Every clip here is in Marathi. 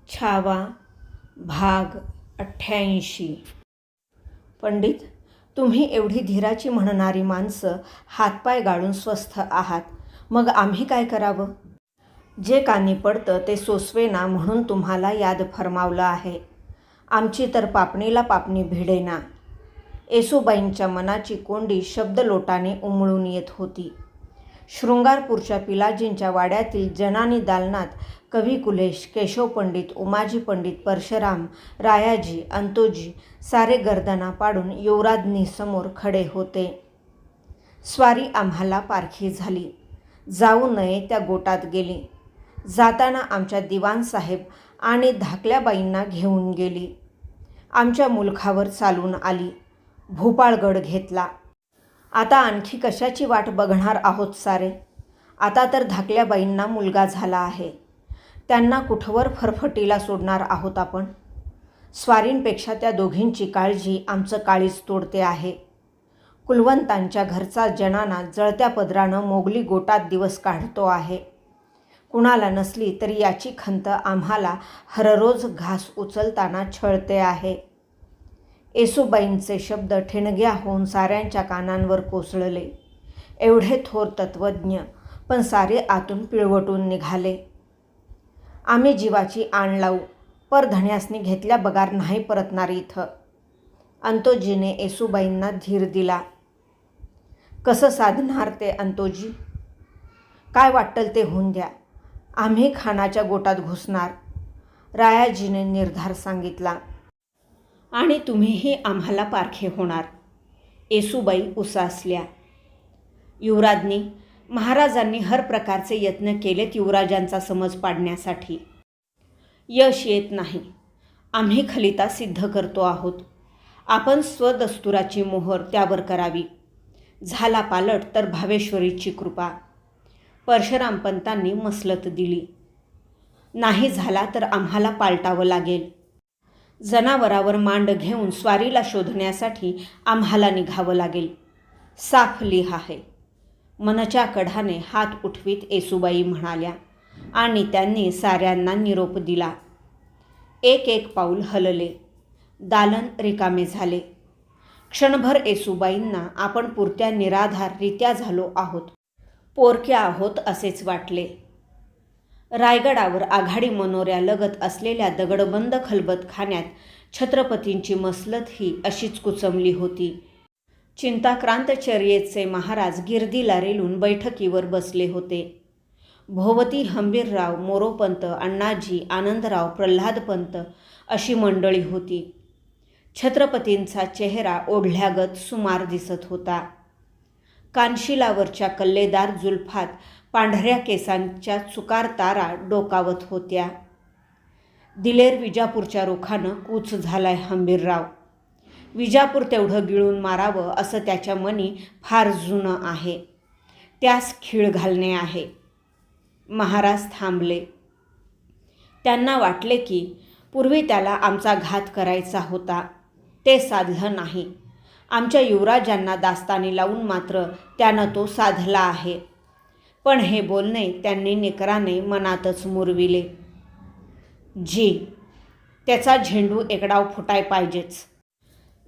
छावा भाग 88. पंडित, तुम्ही एवढी धीराची म्हणणारी माणसं हातपाय गाळून स्वस्थ आहात, मग आम्ही काय करावं? जे कानी पडतं ते सोसवेना म्हणून तुम्हाला याद फरमावलं आहे. आमची तर पापणीला पापणी भिडेना. येसूबाईंच्या मनाची कोंडी शब्दलोटाने उमळून येत होती. शृंगारपूरच्या पिलाजींच्या वाड्यातील जनानी दालनात कवी कुलेश, केशव पंडित, उमाजी पंडित, परशुराम, रायाजी, अंतोजी सारे गर्दना पाडून युवराज्ञीसमोर खडे होते. स्वारी आम्हाला पारखी झाली. जाऊ नये त्या गोटात गेली. जाताना आमच्या दिवाणसाहेब आणि धाकल्याबाईंना घेऊन गेली. आमच्या मुलखावर चालून आली. भोपाळगड घेतला. आता आणखी कशाची वाट बघणार आहोत सारे? आता तर धाकल्याबाईंना मुलगा झाला आहे. त्यांना कुठवर फरफटीला सोडणार आहोत आपण? स्वारींपेक्षा त्या दोघींची काळजी आमचं काळीज तोडते आहे. कुलवंतांच्या घरचा जनाना जळत्या पदरानं मोगली गोटात दिवस काढतो आहे. कुणाला नसली तरी याची खंत आम्हाला हररोज घास उचलताना छळते आहे. येसूबाईंचे शब्द ठिणग्या होऊन साऱ्यांच्या कानांवर कोसळले. एवढे थोर तत्त्वज्ञ, पण सारे आतून पिळवटून निघाले. आम्ही जीवाची आण लावू, पर धण्यासनी घेतल्या बगार नाही परतणार इथं. अंतोजीने येसूबाईंना धीर दिला. कसं साधणार ते अंतोजी? काय वाटल ते होऊन द्या. आम्ही खानाच्या गोटात घुसणार, रायाजीने निर्धार सांगितला. आणि तुम्हीही आम्हाला पारखे होणार. येसूबाई उसासल्या. युवराज्ञी, महाराजांनी हर प्रकारचे यत्न केलेत युवराजांचा समज पाडण्यासाठी. यश येत नाही. आम्ही खलिता सिद्ध करतो आहोत. आपण स्वदस्तुराची मोहर त्यावर करावी. झाला पालट तर भावेश्वरीची कृपा. परशुराम पंतांनी मसलत दिली. नाही झाला तर आम्हाला पालटावं लागेल. जनावरावर मांड घेऊन स्वारीला शोधण्यासाठी आम्हाला निघावं लागेल. साफ लिहा आहे. मनच्या कढाने हात उठवीत येसूबाई म्हणाल्या आणि त्यांनी साऱ्यांना निरोप दिला. एक एक पाऊल हलले. दालन रिकामे झाले. क्षणभर येसूबाईंना आपण पुरत्या निराधाररित्या झालो आहोत, पोरक्या आहोत असेच वाटले. रायगडावर आघाडी मनोऱ्यालगत असलेल्या दगडबंद खलबतखान्यात छत्रपतींची मसलत ही अशीच कुचमली होती. चिंताक्रांतचर्येचे महाराज गिरदीला रेलून बैठकीवर बसले होते. भोवती हंबीरराव, मोरोपंत, अण्णाजी, आनंदराव, प्रल्हादपंत अशी मंडळी होती. छत्रपतींचा चेहरा ओढल्यागत सुमार दिसत होता. कानशिलावरच्या कल्लेदार जुल्फात पांढऱ्या केसांच्या चुकार तारा डोकावत होत्या. दिलेर विजापूरच्या रुखानं कूच झालाय हंबीरराव. विजापूर तेवढं गिळून मारावं असं त्याच्या मनी फार जुनं आहे. त्यास खीळ घालणे आहे. महाराज थांबले. त्यांना वाटले की पूर्वी त्याला आमचा घात करायचा होता. ते साधलं नाही. आमच्या युवराजांना दास्तानी लावून मात्र त्यानं तो साधला आहे. पण हे बोलणे त्यांनी निकराने मनातच मुरविले. त्याचा झेंडू एकडाव फुटाय पाहिजेच.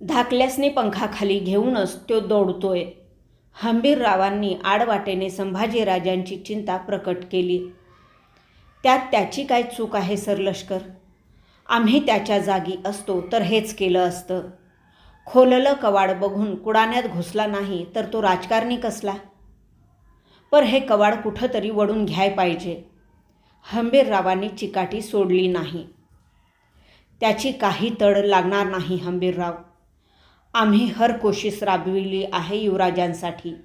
धाकल्यासनी पंखाखाली घेऊनच तो दौडतोय. हंबीररावांनी आडवाटेने संभाजीराजांची चिंता प्रकट केली. त्यात त्याची काय चूक आहे सरलष्कर? आम्ही त्याच्या जागी असतो तर हेच केलं असतं. खोललं कवाड बघून कुडाण्यात घुसला नाही तर तो राजकारणी कसला? पर हे कवाड कुठंतरी वडून घ्याय पाहिजे. हंबीररावांनी चिकाटी सोडली नाही. त्याची काही तड लागणार नाही हंबीरराव. आम्ही हर कोशिश राबविली आहे युवराजांसाठी.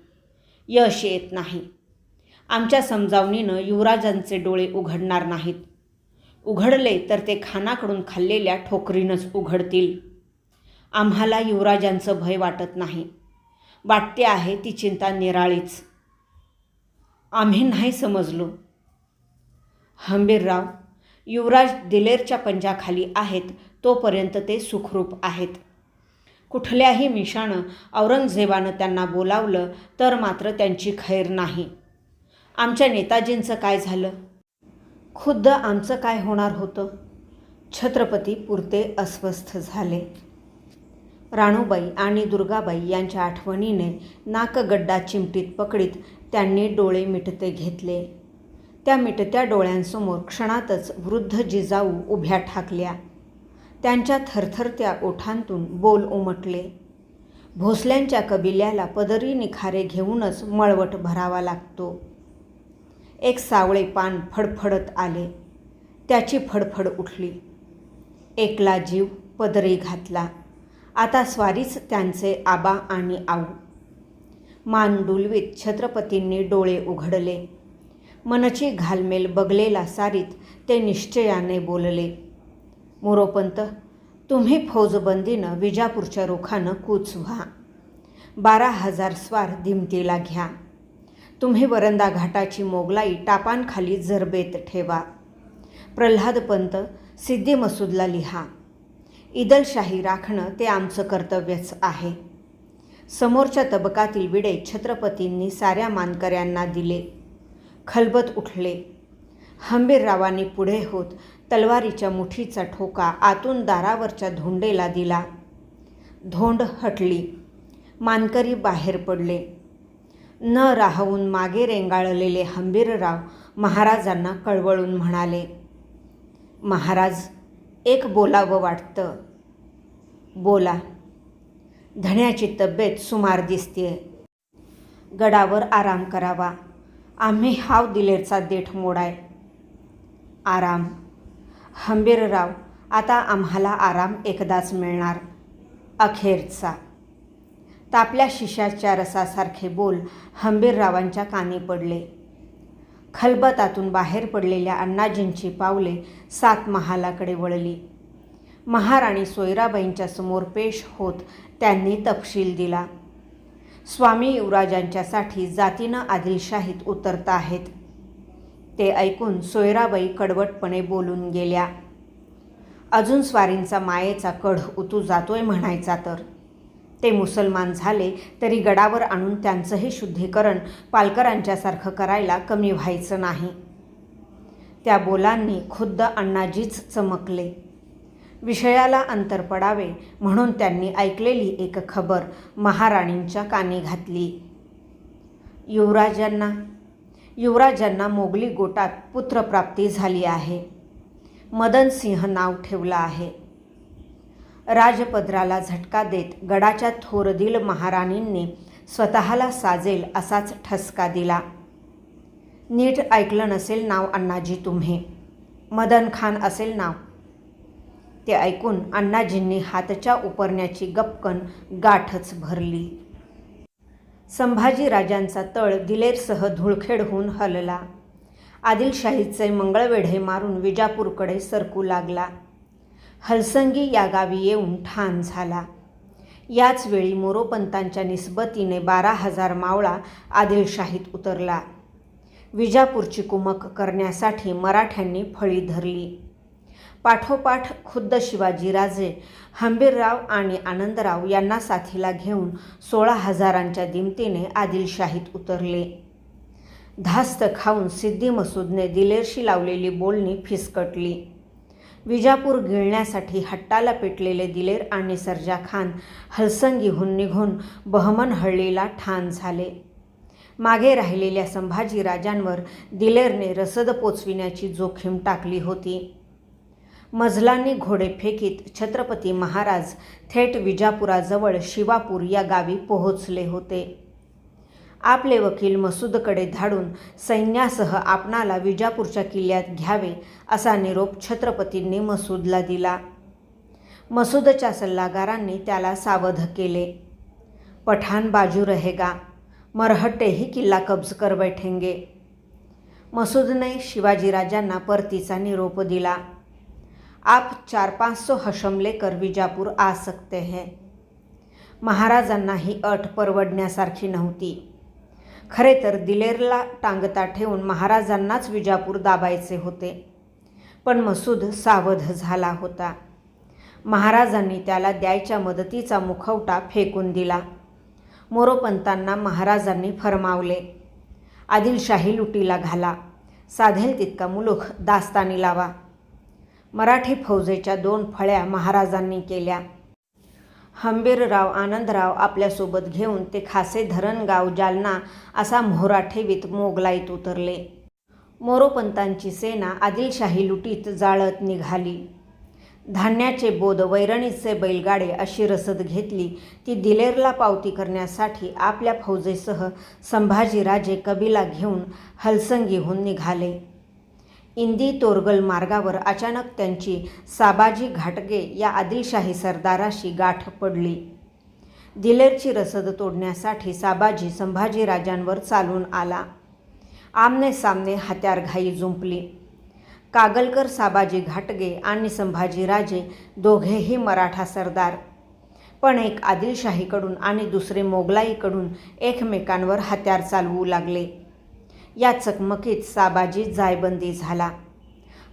यश येत नाही. आमच्या समजावणीनं युवराजांचे डोळे उघडणार नाहीत. उघडले तर ते खानाकडून खाल्लेल्या ठोकरीनंच उघडतील. आम्हाला युवराजांचं भय वाटत नाही. वाटते आहे ती चिंता निराळीच. आम्ही नाही समजलो. हंबीरराव, युवराज दिलेरच्या पंजाखाली आहेत तोपर्यंत ते सुखरूप आहेत. कुठल्याही मिशानं औरंगजेबानं त्यांना बोलावलं तर मात्र त्यांची खैर नाही. आमच्या नेताजींचं काय झालं? खुद्द आमचं काय होणार होतं? छत्रपती पुरते अस्वस्थ झाले. राणूबाई आणि दुर्गाबाई यांच्या आठवणीने नाकगड्डा चिमटीत पकडीत त्यांनी डोळे मिटते घेतले. त्या मिटत्या डोळ्यांसमोर क्षणातच वृद्ध जिजाऊ उभ्या ठाकल्या. त्यांच्या थरथरत्या ओठांतून बोल उमटले. भोसल्यांच्या कबिल्याला पदरी निखारे घेऊनच मळवट भरावा लागतो. एक सावळे पान फडफडत आले. त्याची फडफड उठली. एकला जीव पदरी घातला. आता स्वारीच त्यांचे आबा आणि आऊ. मान डुलवीत छत्रपतींनी डोळे उघडले. मनची घालमेल बगलेला सारीत ते निश्चयाने बोलले. मोरोपंत, तुम्ही फौजबंदीनं विजापूरच्या रोखानं कूच व्हा. 12,000 स्वार दिमतीला घ्या. तुम्ही वरंदा घाटाची मोगलाई टापांखाली जरबेत ठेवा. प्रल्हादपंत, सिद्दी मसूदला लिहा. इदलशाही राखणं ते आमचं कर्तव्यच आहे. समोरच्या तबकातील विडे छत्रपतींनी साऱ्या मानकऱ्यांना दिले. खलबत उठले. हंबीररावांनी पुढे होत तलवारीच्या मुठीचा ठोका आतून दारावरच्या धोंडेला दिला. धोंड हटली. मानकरी बाहेर पडले. न राहून मागे रेंगाळलेले हंबीरराव महाराजांना कळवळून म्हणाले, महाराज, एक बोलावं वाटतं. बोला. धण्याची तब्येत सुमार दिसतेय. गडावर आराम करावा. आम्ही हाव दिलेरचा देठ मोडाय. आराम. हंबीरराव, आता आम्हाला आराम एकदाच मिळणार, अखेरचा. तापल्या शिशाच्या रसासारखे बोल हंबीररावांच्या कानी पडले. खलबतातून बाहेर पडलेल्या अण्णाजींची पावले 7 महालाकडे वळली. महाराणी सोयराबाईंच्या समोर पेश होत त्यांनी तपशील दिला. स्वामी युवराजांच्यासाठी जातीनं आदिलशाहीत उतरत आहेत. ते ऐकून सोयराबाई कडवटपणे बोलून गेल्या. अजून स्वारींचा मायेचा कढ उतू जातोय म्हणायचा तर. ते मुसलमान झाले तरी गडावर आणून त्यांचंही शुद्धीकरण पालकरांच्यासारखं करायला कमी व्हायचं नाही. त्या बोलांनी खुद्द अण्णाजीच चमकले. विषयाला अंतर पडावे म्हणून त्यांनी ऐकलेली एक खबर महाराणींच्या कानी घातली. युवराजांना मोगली गोटात पुत्रप्राप्ती झाली आहे. मदनसिंह नाव ठेवलं आहे. राजपदराला झटका देत गडाच्या थोरदिल महाराणींनी स्वतःला साजेल असाच ठसका दिला. नीट ऐकलं नसेल नाव अण्णाजी तुम्ही. मदन खान असेल नाव. ते ऐकून अण्णाजींनी हातच्या उपरण्याची गपकन गाठच भरली. संभाजीराजांचा तळ दिलेरसह धुळखेड होऊन हलला. आदिलशाहीचे मंगळवेढे मारून विजापूरकडे सरकू लागला. हलसंगी या गावी येऊन ठाण झाला. याच वेळी मोरोपंतांच्या निस्बतीने 12,000 मावळा आदिलशाहीत उतरला. विजापूरची कुमक करण्यासाठी मराठ्यांनी फळी धरली. पाठोपाठ खुद्द शिवाजीराजे, हंबीरराव आणि आनंदराव यांना साथीला घेऊन 16,000च्या दिमतीने आदिलशाहीत उतरले. धास्त खाऊन सिद्दी मसूदने दिलेरशी लावलेली बोलणी फिसकटली. विजापूर गिळण्यासाठी हट्टाला पेटलेले दिलेर आणि सर्जा खान हलसंगीहून निघून बहमनहळ्ळीला ठाण झाले. मागे राहिलेल्या संभाजीराजांवर दिलेरने रसद पोचविण्याची जोखीम टाकली होती. मजलांनी घोडे फेकीत छत्रपती महाराज थेट विजापुराजवळ शिवापूर या गावी पोहोचले होते. आपले वकील मसूदकडे धाडून सैन्यासह आपणाला विजापूरच्या किल्ल्यात घ्यावे असा निरोप छत्रपतींनी मसूदला दिला. मसूदच्या सल्लागारांनी त्याला सावध केले. पठाण बाजू रहेगा, मरहट्टे ही किल्ला कब्ज कर बैठेंगे. मसूदने शिवाजीराजांना परतीचा निरोप दिला. आप 400-500 हशम लेकर विजापूर आ सकते हैं. महाराजांना ही अट परवडण्यासारखी नव्हती. खरे तर दिलेरला टांगता ठेवून महाराजांनाच विजापूर दाबायचे होते. पण मसूद सावध झाला होता. महाराजांनी त्याला द्यायच्या मदतीचा मुखवटा फेकून दिला. मोरोपंतांना महाराजांनी फरमावले, आदिलशाही लुटीला घाला. साधेल तितका मुलूख दास्तानी लावा. मराठी फौजेच्या 2 फळ्या महाराजांनी केल्या. हंबीरराव आनंदराव आपल्यासोबत घेऊन ते खासे धरणगाव जालना असा मोहरा ठेवीत मोगलाईत उतरले. मोरोपंतांची सेना आदिलशाही लुटीत जाळत निघाली. धान्याचे बोद, वैरणीचे बैलगाडे अशी रसद घेतली ती दिलेरला पावती करण्यासाठी आपल्या फौजेसह संभाजीराजे कबिला घेऊन हलसंगीहून निघाले. इंदी तोरगल मार्गावर अचानक त्यांची साबाजी घाटगे या आदिलशाही सरदाराशी गाठ पडली. दिलेरची रसद तोडण्यासाठी साबाजी संभाजीराजांवर चालून आला. आमने सामने हत्यारघाई जुंपली. कागलकर, साबाजी घाटगे आणि संभाजीराजे दोघेही मराठा सरदार, पण एक आदिलशाहीकडून आणि दुसरे मोगलाईकडून एकमेकांवर हत्यार चालवू लागले. या चकमकीत साबाजी जायबंदी झाला.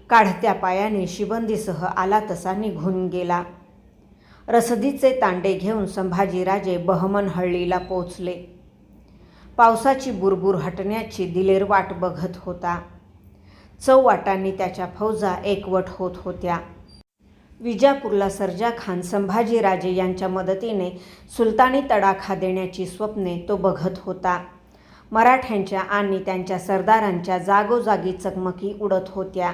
काढत्या पायाने शिबंदीसह आला तसा निघून गेला. रसदीचे तांडे घेऊन संभाजीराजे बहमनहळ्ळीला पोचले. पावसाची बुरबुर हटण्याची दिलेर वाट बघत होता. चौवाटांनी त्याच्या फौजा एकवट होत होत्या. विजापूरला सर्जा खान संभाजीराजे यांच्या मदतीने सुलतानी तडाखा देण्याची स्वप्ने तो बघत होता. मराठ्यांच्या आणि त्यांच्या सरदारांच्या जागोजागी चकमकी उडत होत्या.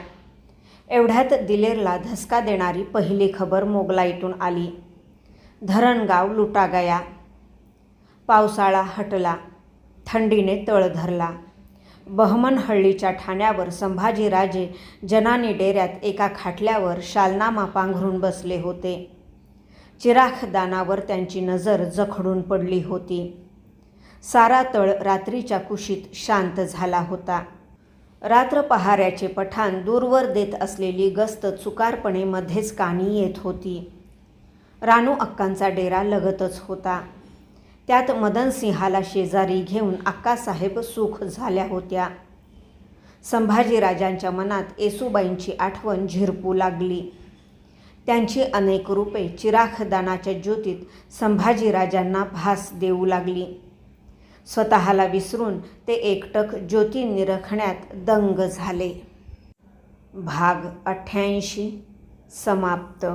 एवढ्यात दिलेरला धसका देणारी पहिली खबर मोगलाईतून आली. धरणगाव लुटा गया. पावसाळा हटला. थंडीने तळ धरला. बहमनहळ्ळीच्या ठाण्यावर संभाजीराजे जनानी डेऱ्यात एका खाटल्यावर शालनामा पांघरून बसले होते. चिरागदानावर त्यांची नजर जखडून पडली होती. सारा तळ रात्रीच्या कुशीत शांत झाला होता. रात्र पहाऱ्याचे पठाण दूरवर देत असलेली गस्त चुकारपणे मध्येच कानी येत होती. रानू अक्कांचा डेरा लगतच होता. त्यात मदनसिंहाला शेजारी घेऊन अक्कासाहेब सुख झाल्या होत्या. संभाजीराजांच्या मनात येसूबाईंची आठवण झिरपू लागली. त्यांची अनेक रूपे चिरागदानाच्या ज्योतीत संभाजीराजांना भास देऊ लागली. स्वतःला विसरून ते एकटक ज्योती निरखण्यात दंग झाले. भाग 88 समाप्त.